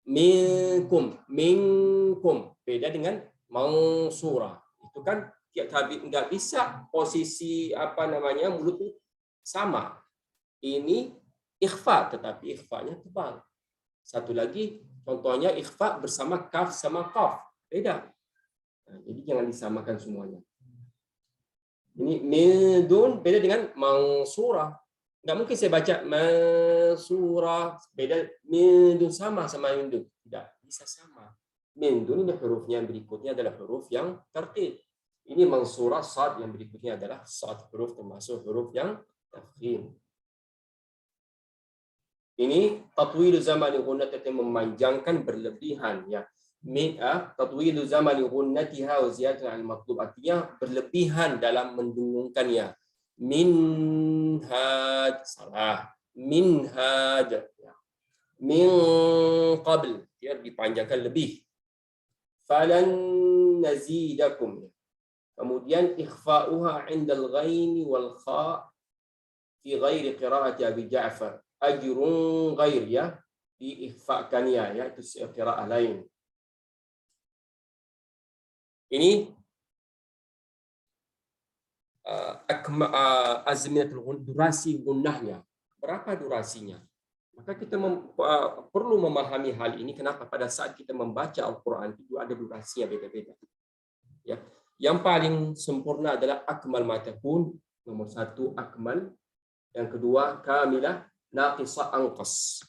[SPEAKER 1] Minkum beda dengan mansurah. Itu kan nggak bisa posisi mulut itu sama. Ini ikhfa, tetapi ikhfanya tebal. Satu lagi, contohnya ikhfa bersama kaf sama qaf. Beda. Nah, jadi jangan disamakan semuanya. Ini midun beda dengan mansurah. Nggak mungkin saya baca mansurah. Beda midun sama midun. Tidak bisa sama. Midun ini hurufnya yang berikutnya adalah huruf yang tertib. Ini mansurah sad yang berikutnya adalah sad, huruf termasuk huruf yang tafkhim. Ini tatwilu zamani ghunnatiha, memanjangkan berlebihan ya. Tatwilu zamani ghunnatiha wa ziyadatan al-matlub, artinya berlebihan dalam mendengungkannya. Minhaj salah. Minhaj ya. Min qabl dia dipanjangkan lebih. Falan nazidakum. Kemudian ikhfa'uha 'inda al-ghain wal kha fi ghairi qira'ati Abi Ja'far. Ajrun ghair ya, diikhfakan ya, itu qiraah lain. Ini azminatul durasi gunnahnya. Berapa durasinya? Maka kita perlu memahami hal ini, kenapa pada saat kita membaca Al-Qur'an itu ada durasinya beda-beda. Ya. Yang paling sempurna adalah akmal ma takun, nomor 1 akmal, yang kedua kamilah, naqisa anqas.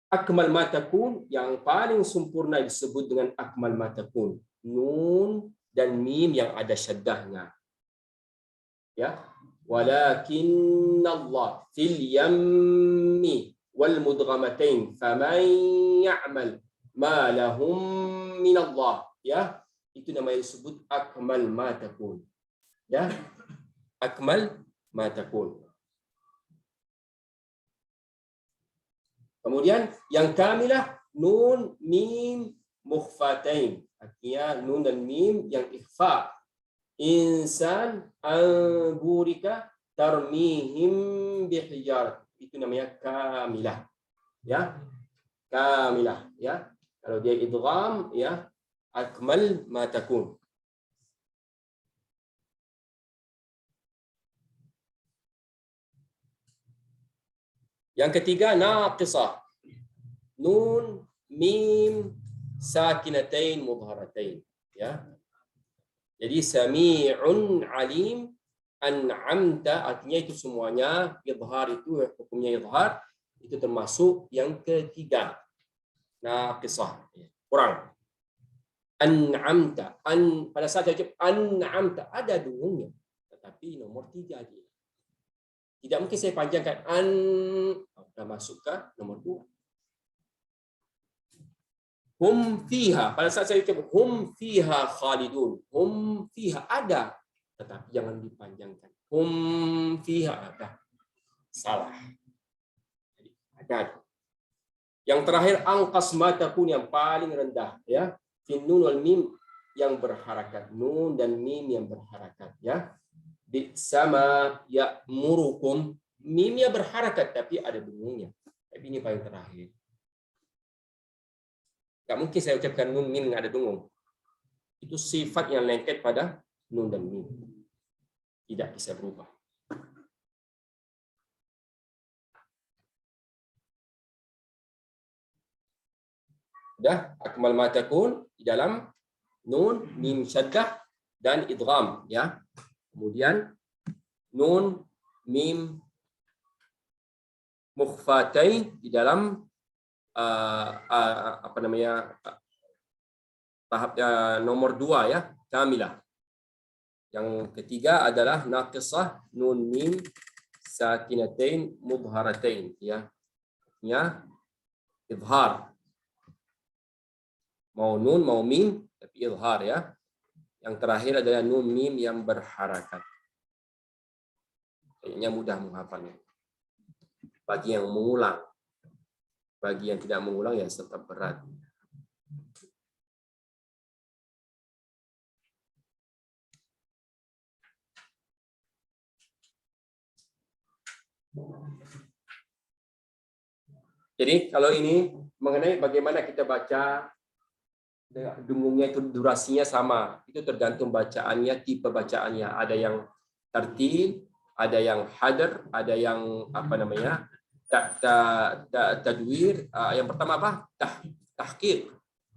[SPEAKER 1] Akmal ma takun yang paling sempurna disebut dengan akmal ma takun. Nun dan mim yang ada syaddahnya. Ya. Walakin Allah fil yammi wal mudghamatain faman ya'mal ma lahum min Allah. Ya. Itu namanya disebut akmal ma takun. Ya. Akmal ma takun. Kemudian yang kamilah nun mim mukhfatain, artinya nun dan mim yang ikhfa. Insan al-burika tarmihim bihijar, itu namanya kamilah. Ya, kamilah ya. Kalau dia idgham ya akmal ma takun. Yang ketiga naqisah. Nun, mim, sakinatain, mudharatain. Ya. Jadi sami'un alim, an'amta, artinya itu semuanya izhar, itu hukumnya izhar. Itu termasuk yang ketiga. Naqisah. Kurang. An'amta. Pada saat saya ucap an'amta, ada dungungnya. Tetapi nomor 3 dia. Tidak mungkin saya panjangkan dah masuk ke nomor 2. Hum fiha. Pada saat saya ucap hum fiha khalidun. Hum fiha ada. Tetapi jangan dipanjangkan. Hum fiha ada. Salah. Jadi, ada. Yang terakhir angkas mata pun yang paling rendah, ya. Fin nun wal mim yang berharakat, nun dan mim yang berharakat, ya. Bi sama ya'murukum, mimnya berharakat tapi ada dungungnya. Tapi ini paling terakhir. Enggak mungkin saya ucapkan nun mim enggak ada dungung. Itu sifat yang lengket pada nun dan mim. Tidak bisa berubah. Dah akmal ma takun di dalam nun, mim syaddah dan idgham, ya. Kemudian nun, mim mukhfatain di dalam apa namanya tahap nomor 2, ya, kamilah. Yang ketiga adalah naqisah nun mim sakinatain mudharatain, ya. Ya, izhar. Mau nun, mau mim, tapi izhar, ya. Yang terakhir adalah nun mim yang berharakat. Kayaknya mudah menghafalnya. Bagi yang mengulang. Bagi yang tidak mengulang ya tetap berat. Jadi kalau ini mengenai bagaimana kita baca, dungungnya itu durasinya sama, itu tergantung bacaannya, tipe bacaannya. Ada yang tartil, ada yang hadar, ada yang apa namanya tadwir. Yang pertama apa? Tahqiq.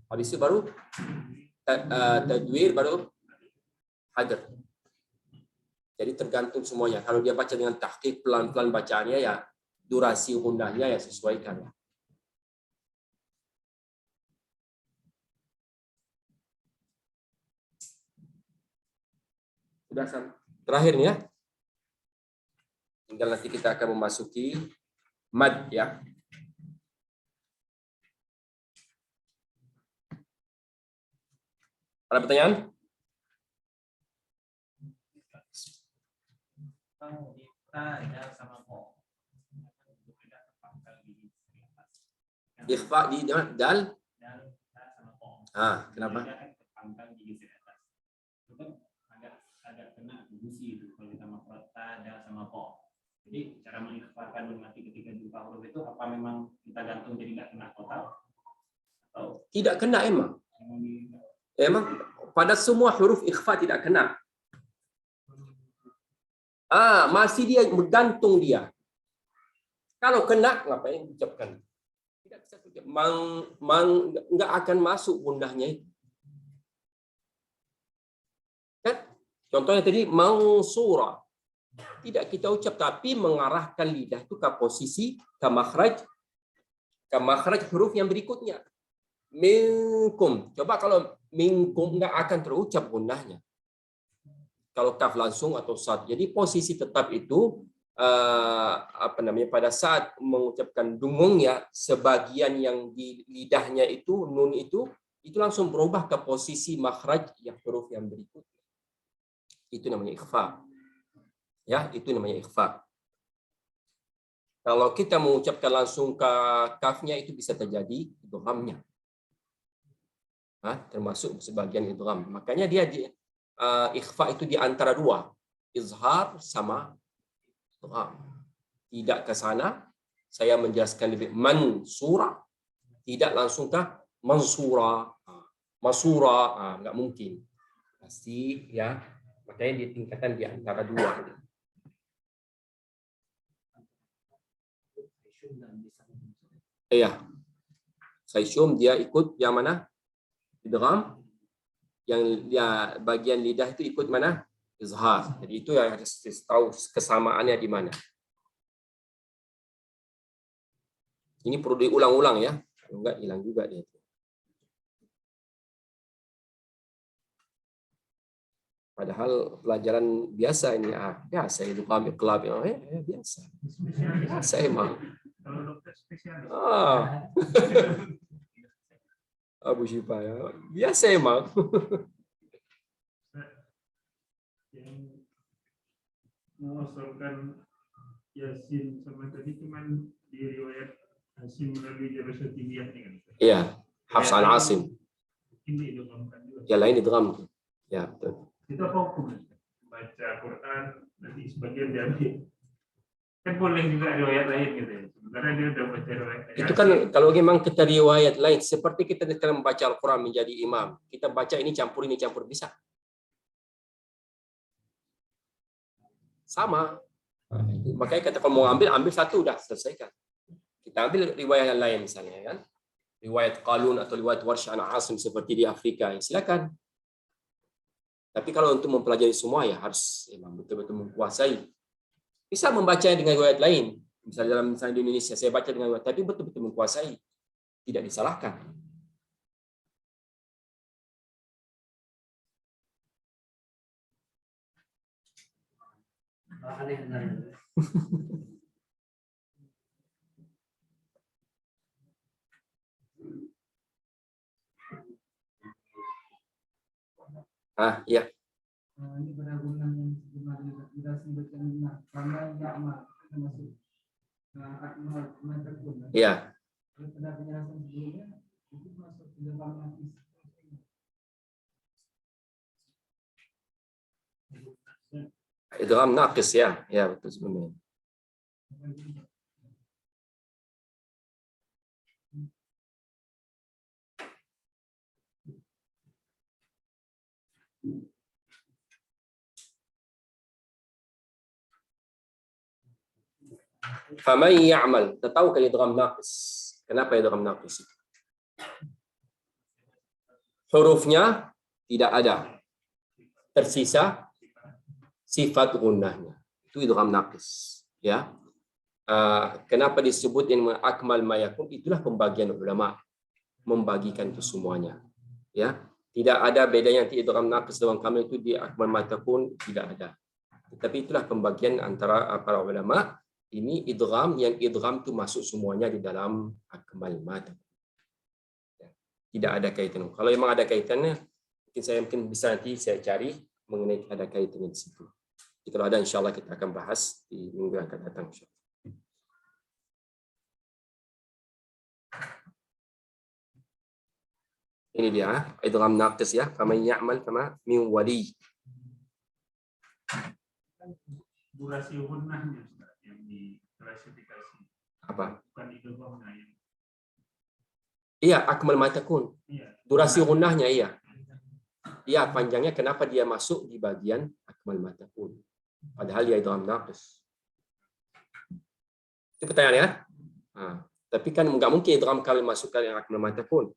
[SPEAKER 1] Habis itu baru tadwir, baru hadar. Jadi tergantung semuanya. Kalau dia baca dengan tahqiq pelan-pelan bacaannya, ya durasi gunahnya ya sesuaikan. Sudah terakhir nih, ya. Tinggal nanti kita akan memasuki mad, ya. Ada pertanyaan? Ikhfa di dal. Kenapa? Agak kena gusi itu kalau kita makhraj dal sama po. Jadi cara mengikhfakan nun mati ketika jumpa huruf itu apa memang kita gantung jadi nggak kena total? Atau tidak kena emang? Emang pada semua huruf ikhfa tidak kena. Masih dia bergantung dia. Kalau kena ngapain ucapkan? Tidak bisa ucap. Nggak akan masuk bundahnya itu. Kan? Contohnya tadi mansura. Tidak kita ucap tapi mengarahkan lidah itu ke posisi ke makhraj huruf yang berikutnya. Minkum. Coba kalau minkum nggak akan terucap bundahnya. Kalau kaf langsung atau sad. Jadi posisi tetap itu apa namanya pada saat mengucapkan dungungnya, sebagian yang di lidahnya itu nun itu langsung berubah ke posisi makhraj yang huruf yang berikutnya. Itu namanya ikhfa. Ya, itu namanya ikhfa. Kalau kita mengucapkan langsung ke kafnya itu bisa terjadi idghamnya. Termasuk sebagian idgham. Makanya dia ikhfa itu di antara dua, izhar sama idgham. Tidak ke sana, saya menjelaskan lebih mansura, tidak langsung ke mansura, masura, nggak mungkin. Pasti ya, makanya ditingkatkan di antara dua. Iya. Saisyum dia ikut yang mana? Idgham. Yang ya bagian lidah itu ikut mana? Izhar. Jadi itu yang harus tahu kesamaannya di mana. Ini perlu diulang-ulang ya. Kalau enggak hilang juga dia. Padahal pelajaran biasa ini, biasa itu kami kelab biasa. Biasa emang. Abu Syifa ya. Biasa emang.
[SPEAKER 2] Yang mengusulkan Yasin sama tadi cuman di riwayat Hasim melalui jalur Syatibiyah kan?
[SPEAKER 1] Iya, Hafs an Asim.
[SPEAKER 2] Ini idghamkan juga.
[SPEAKER 1] Ya lain idgham. Ya, betul.
[SPEAKER 2] Itu apa hukumnya? Baca Quran nanti sebagian diambil. Kan boleh juga riwayat lain gitu ya. Sementara dia udah baca riwayat lain.
[SPEAKER 1] Itu kan kalau memang kita riwayat lain, seperti kita dalam membaca Al-Quran menjadi imam. Kita baca ini campur bisa. Sama. Makanya kata kalau mau ambil satu udah selesaikan. Kita ambil riwayat yang lain misalnya kan. Riwayat Qalun atau riwayat Warsh an Asim seperti di Afrika, ya, silakan. Tapi kalau untuk mempelajari semua ya harus memang betul-betul menguasai. Bisa membaca dengan riwayat lain. Misalnya di Indonesia saya baca dengan riwayat, tapi betul-betul menguasai. Tidak disalahkan. Iya.
[SPEAKER 3] Ini penanggungan yang sebenarnya tidak sebutkan karena Ya'mal termasuk akmal terpun.
[SPEAKER 1] Iya.
[SPEAKER 3] Kalau pada penjelasan sebelumnya itu masuk ke dalam hadis.
[SPEAKER 1] Idgham naqis ya. Ya betul sebenarnya. Faman ya'mal, tahu kan idgham naqis. Kenapa idgham naqis? Hurufnya tidak ada. Tersisa sifat gunnahnya. Itu idgham naqis, ya. Kenapa disebut yang akmal mayakun? Itulah pembagian ulama membagikan itu semuanya, ya. Tidak ada bedanya nanti idgham naqis dalam kamil itu di akmal mayakun, tidak ada. Tapi itulah pembagian antara para ulama. Ini idgham, yang idgham itu masuk semuanya di dalam akmal mad. Tidak ada kaitan. Kalau memang ada kaitannya, mungkin bisa nanti saya cari mengenai ada kaitannya di situ. Jika ada, insya Allah kita akan bahas di minggu yang akan datang. Ini dia idgham naqis ya. Faman ya'mal kama min wali.
[SPEAKER 2] Durasi gunnahnya yang diklasifikasi.
[SPEAKER 1] Apa?
[SPEAKER 2] Bukan idghamnya yang.
[SPEAKER 1] Iya, akmal ma takun.
[SPEAKER 2] Iya.
[SPEAKER 1] Durasi gunnahnya iya. Iya, panjangnya kenapa dia masuk di bagian akmal ma takun. Padahal dia idgham naqis. Itu pertanyaan ya. Tapi kan nggak mungkin idgham kamil masuk ke yang akmal ma takun.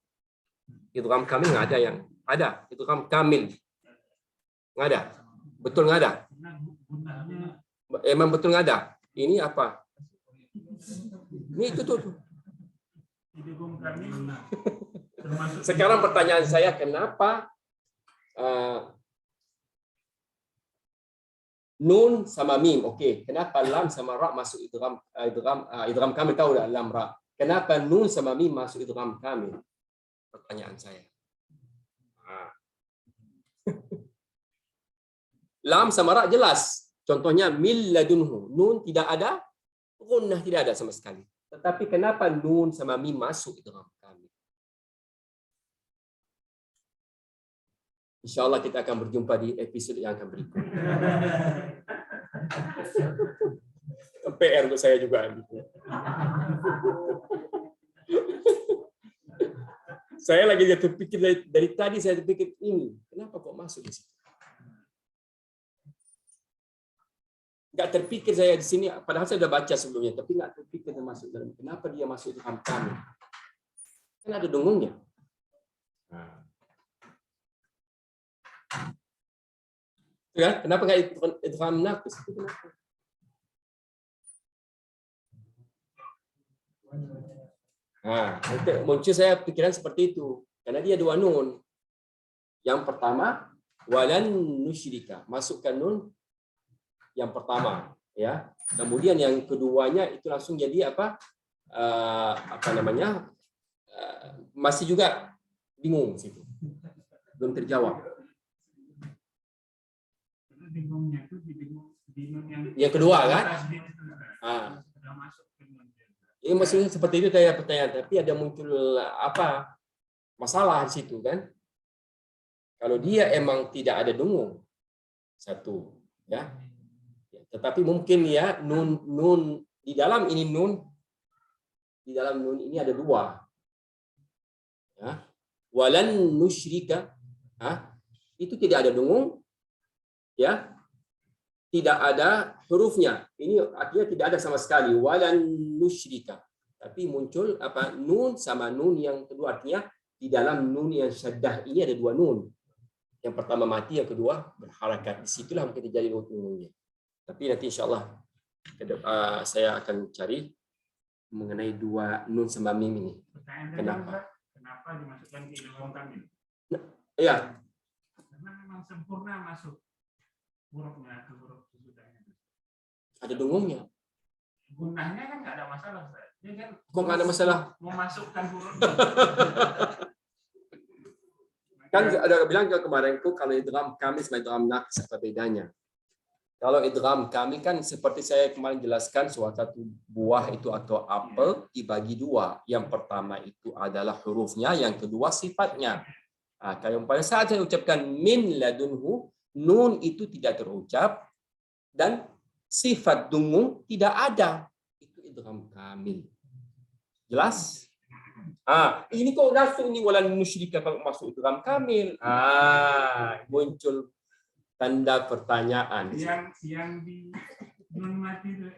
[SPEAKER 1] Idgham kamil nggak ada yang ada. Idgham kamil nggak ada. Betul nggak ada. Emang betul nggak ada. Ini apa? Ini itu tuh. Sekarang pertanyaan saya, kenapa nun sama mim? Oke, kenapa lam sama ra masuk idgham kamil? Tahu dah lam ra. Kenapa nun sama mim masuk idgham kamil? Pertanyaan saya. Lam sama ra jelas. Contohnya mil ladunhu. Nun tidak ada, gunnah tidak ada sama sekali. Tetapi kenapa nun sama mim masuk idgham kamil? Insya Allah kita akan berjumpa di episode yang akan berikut. PR untuk saya juga. Saya lagi terpikir dari tadi, saya terpikir ini, kenapa kok masuk di situ? Nggak terpikir saya di sini, padahal saya sudah baca sebelumnya, tapi nggak terpikir masuk dalam. Kenapa dia masuk di idgham kamil? Kan ada dengungnya. Ya, kenapa nggak idgham naqis? Itu kenapa? Muncul saya pikiran seperti itu karena dia dua nun. Yang pertama walan nusyrika, masukkan nun yang pertama ya. Kemudian yang keduanya itu langsung jadi apa namanya? Masih juga bingung situ. Belum terjawab.
[SPEAKER 2] Bingungnya itu bingung
[SPEAKER 1] yang kedua kan? Ini maksudnya seperti itu saya pertanyaan, tapi ada muncul apa masalah di situ kan? Kalau dia emang tidak ada dengung satu, ya. Tetapi mungkin ya nun di dalam ini ada dua, ya. Walan nusyrika, itu tidak ada dengung, ya. Tidak ada hurufnya. Ini artinya tidak ada sama sekali. Walan nusyrika. Tapi muncul apa nun sama nun yang kedua, artinya di dalam nun yang syaddah ini ada dua nun. Yang pertama mati, yang kedua berharakat. Disitulah mungkin terjadi nunnya. Tapi nanti insyaAllah saya akan cari mengenai dua nun sama mim ini. Kenapa?
[SPEAKER 2] Kenapa dimasukkan ke idgham kamil?
[SPEAKER 1] Iya.
[SPEAKER 2] Karena memang sempurna masuk hurufnya ke huruf sesudahnya.
[SPEAKER 1] Ada dengungnya.
[SPEAKER 2] Gunahnya kan nggak ada masalah, Ustaz. Dia kan
[SPEAKER 1] kok nggak ada masalah?
[SPEAKER 2] Memasukkan huruf.
[SPEAKER 1] Kan ada bilang kemarin tuh kalau idgham kamil sama idgham naqis apa bedanya? Kalau idgham kamil kan seperti saya kemarin jelaskan, suatu buah itu atau apel dibagi dua. Yang pertama itu adalah hurufnya, yang kedua sifatnya. Kalau pada saat saya ucapkan min ladunhu, nun itu tidak terucap dan sifat dungu tidak ada. Itu idgham kamil. Jelas? Ini kok langsung ini walan musyrika kalau masuk idgham kamil. Muncul tanda pertanyaan.
[SPEAKER 2] Yang di nun mati itu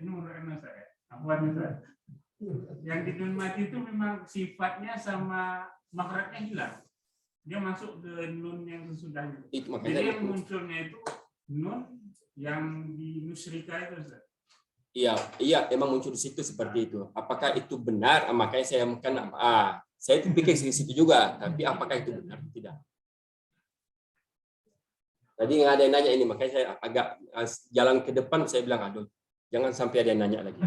[SPEAKER 2] yang di nun mati itu memang sifatnya sama makhrajnya hilang. Dia masuk ke nun yang sesudahnya. Jadi yang munculnya itu nun yang di nusyrika itu, Ustaz.
[SPEAKER 1] Iya, emang muncul di situ seperti itu. Apakah itu benar? Makanya saya saya itu pikir di situ juga, tapi apakah itu benar? Tidak. Tadi nggak ada yang nanya ini, makanya saya agak jalan ke depan, saya bilang, aduh, jangan sampai ada yang nanya lagi.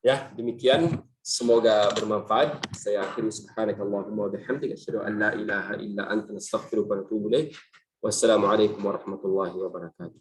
[SPEAKER 1] Ya, demikian. Semoga bermanfaat. Saya akhiri subhanakallahumma wa bihamdika asyhadu an la ilaha illa anta astaghfiruka wa atubu ilaik. Wassalamualaikum warahmatullahi wabarakatuh.